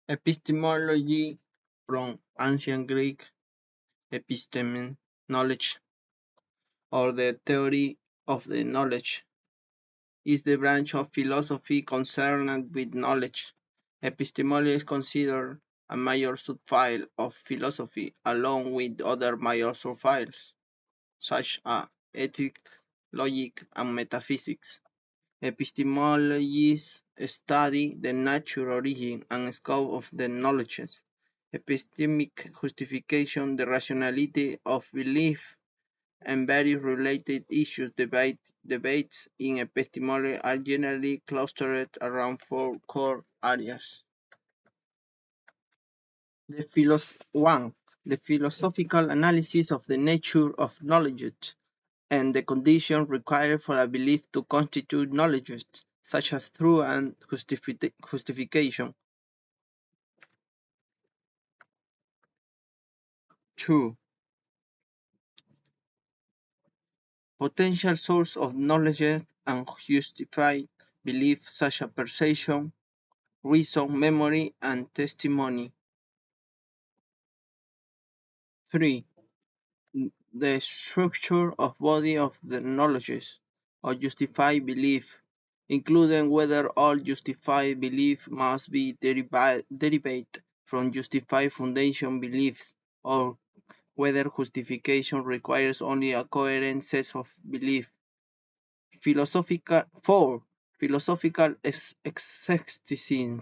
Epistemology, from ancient Greek epistemen, knowledge, or the theory of the knowledge, is the branch of philosophy concerned with knowledge. Epistemology is considered a major subfield of philosophy, along with other major subfields, such as ethics, logic, and metaphysics. Epistemologists study the nature, origin, and scope of the knowledges. Epistemic justification, the rationality of belief, and various related issues. Debates in epistemology are generally clustered around four core areas. One, the philosophical analysis of the nature of knowledge and the conditions required for a belief to constitute knowledge, such as truth and justification. 2. Potential sources of knowledge and justified belief, such as perception, reason, memory, and testimony. 3. The structure of body of the knowledge or justified belief, including whether all justified belief must be derived from justified foundation beliefs or whether justification requires only a coherent set of beliefs. 4. Philosophical excepticism,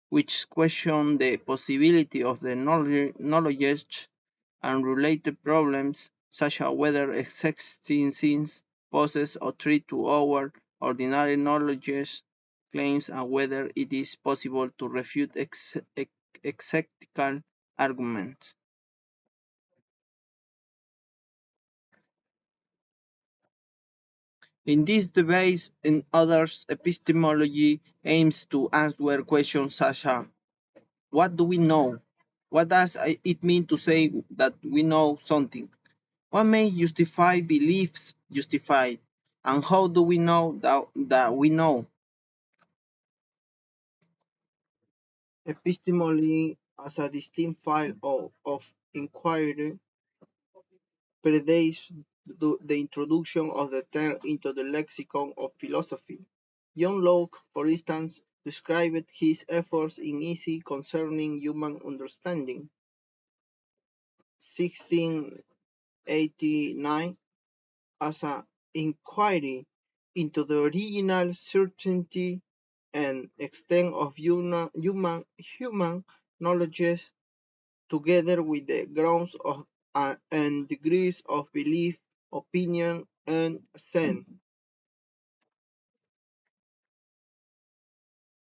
which question the possibility of the knowledge and related problems, such as whether existing poses a threat to our ordinary knowledge claims and whether it is possible to refute exegetical arguments. In these debates and others, epistemology aims to answer questions such as what do we know? What does it mean to say that we know something? What makes justified beliefs justified? And how do we know that we know? Epistemology, as a distinct field of inquiry, predates the introduction of the term into the lexicon of philosophy. John Locke, for instance, described his efforts in essay concerning human understanding, 1689, as an inquiry into the original certainty and extent of human knowledge, together with the grounds of and degrees of belief, opinion, and assent.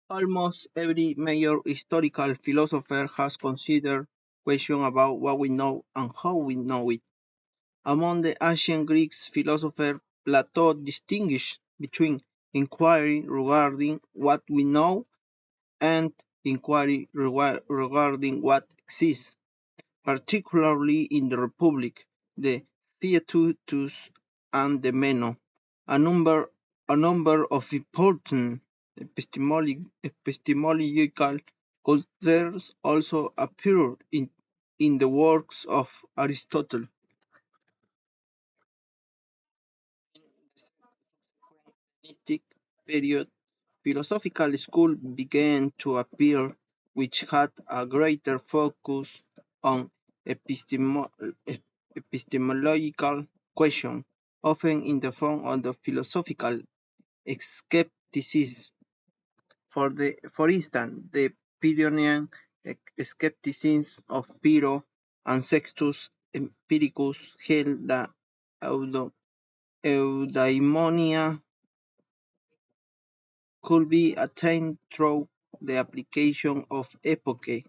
Almost every major historical philosopher has considered questions about what we know and how we know it. Among the ancient Greeks, philosopher Plato distinguished between inquiry regarding what we know and inquiry regarding what exists, particularly in the Republic, the Theaetetus, and the Meno. A number of important epistemological concerns also appear in the works of Aristotle. Hellenistic period, philosophical schools began to appear which had a greater focus on epistemological questions, often in the form of the philosophical skepticism. For instance, the Pyrrhonian skepticism of Pyrrho and Sextus Empiricus held that eudaimonia could be attained through the application of epoche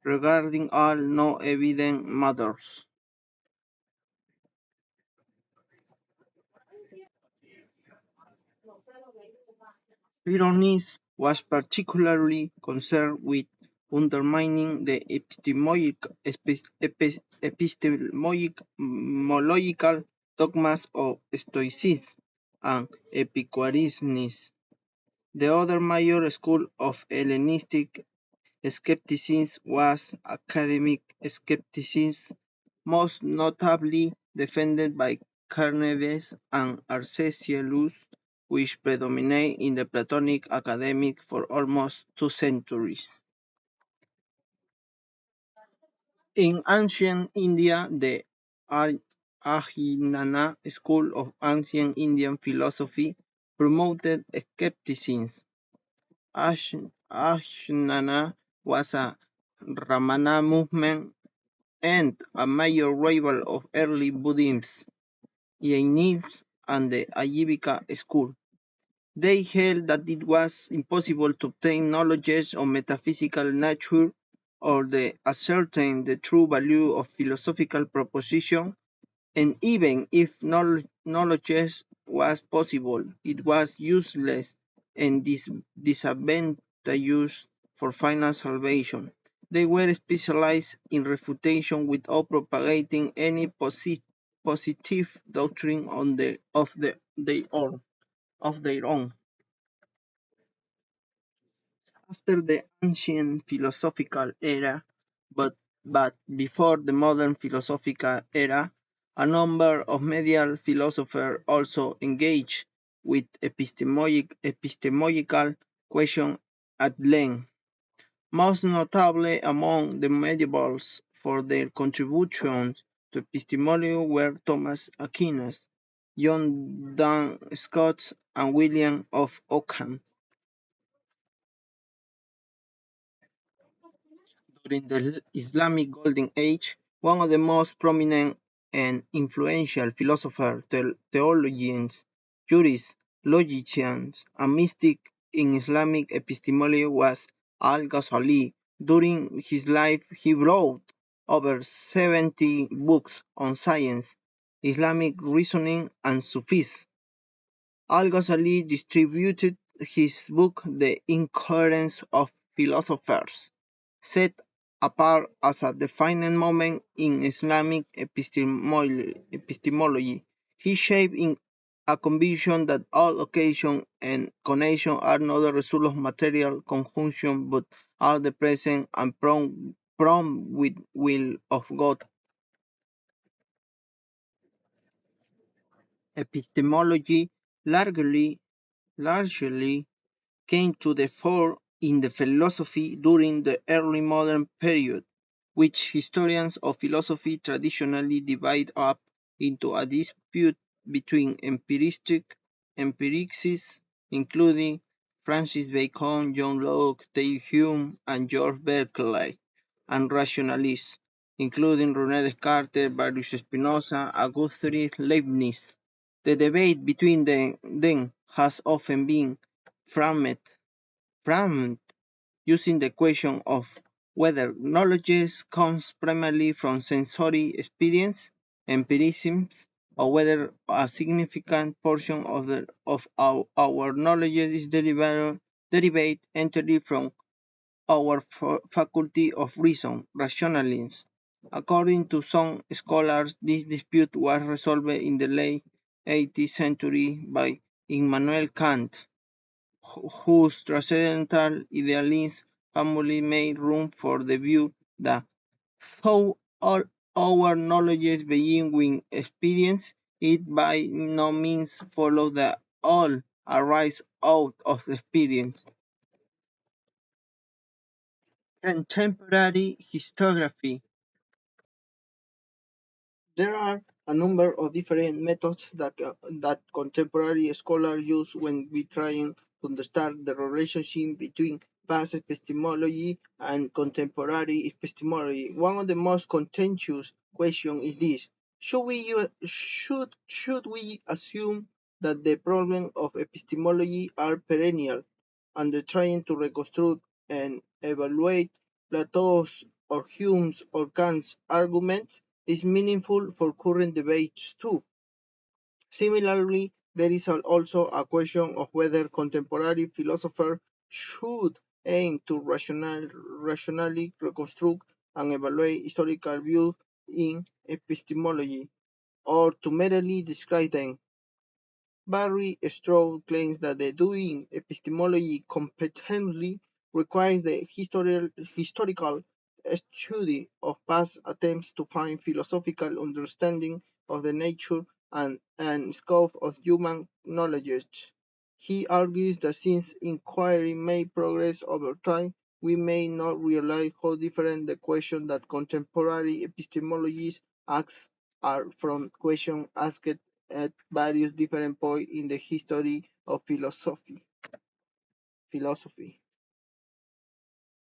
regarding all no-evident matters. Pyrrhonism was particularly concerned with undermining the epistemological dogmas of Stoicism and Epicureanism. The other major school of Hellenistic skepticism was academic skepticism, most notably defended by Carneades and Arcesilaus, which predominated in the Platonic academic for almost 2 centuries. In ancient India, the Ajnana school of ancient Indian philosophy promoted skepticism. Ajnana was a Ramana movement and a major rival of early Buddhism, Jainism, and the Ayivika school. They held that it was impossible to obtain knowledge of metaphysical nature or to ascertain the true value of philosophical propositions, and even if knowledge was possible, it was useless and disadvantageous for final salvation. They were specialized in refutation without propagating any positive doctrine of their own. After the ancient philosophical era, but before the modern philosophical era, a number of medieval philosophers also engaged with epistemological questions at length. Most notably among the medievals for their contributions to epistemology were Thomas Aquinas, John Duns Scotus, and William of Ockham. During the Islamic Golden Age, one of the most prominent and influential philosophers, theologians, jurists, logicians, and mystics in Islamic epistemology was al-Ghazali. During his life, he wrote over 70 books on science, Islamic reasoning, and Sufism. Al-Ghazali distributed his book The Incoherence of Philosophers, set apart as a defining moment in Islamic epistemology. He shaped in a conviction that all occasion and connection are not the result of material conjunction but are the present and prompt with will of God. Epistemology largely came to the fore in the philosophy during the early modern period, which historians of philosophy traditionally divide up into a dispute between empiricists, including Francis Bacon, John Locke, David Hume, and George Berkeley, and rationalists, including René Descartes, Baruch Spinoza, Augustin Leibniz. The debate between them has often been framed using the question of whether knowledge comes primarily from sensory experience, empiricism, or whether a significant portion of our knowledge is derived entirely from our faculty of reason, rationalism. According to some scholars, this dispute was resolved in the late 18th century by Immanuel Kant, whose transcendental idealism famously made room for the view that though all our knowledge begins with experience, it by no means follows that all arise out of experience. Contemporary historiography. There are a number of different methods that contemporary scholars use when we trying to understand the relationship between past epistemology and contemporary epistemology. One of the most contentious questions is this: should we assume that the problems of epistemology are perennial, and trying to reconstruct and evaluate Plato's or Hume's or Kant's arguments is meaningful for current debates too? Similarly, there is also a question of whether contemporary philosophers should aim to rationally reconstruct and evaluate historical views in epistemology, or to merely describe them. Barry Stroud claims that the doing epistemology competently requires the historical study of past attempts to find philosophical understanding of the nature and scope of human knowledge. He argues that since inquiry may progress over time, we may not realize how different the questions that contemporary epistemologists ask are from questions asked at various different points in the history of philosophy.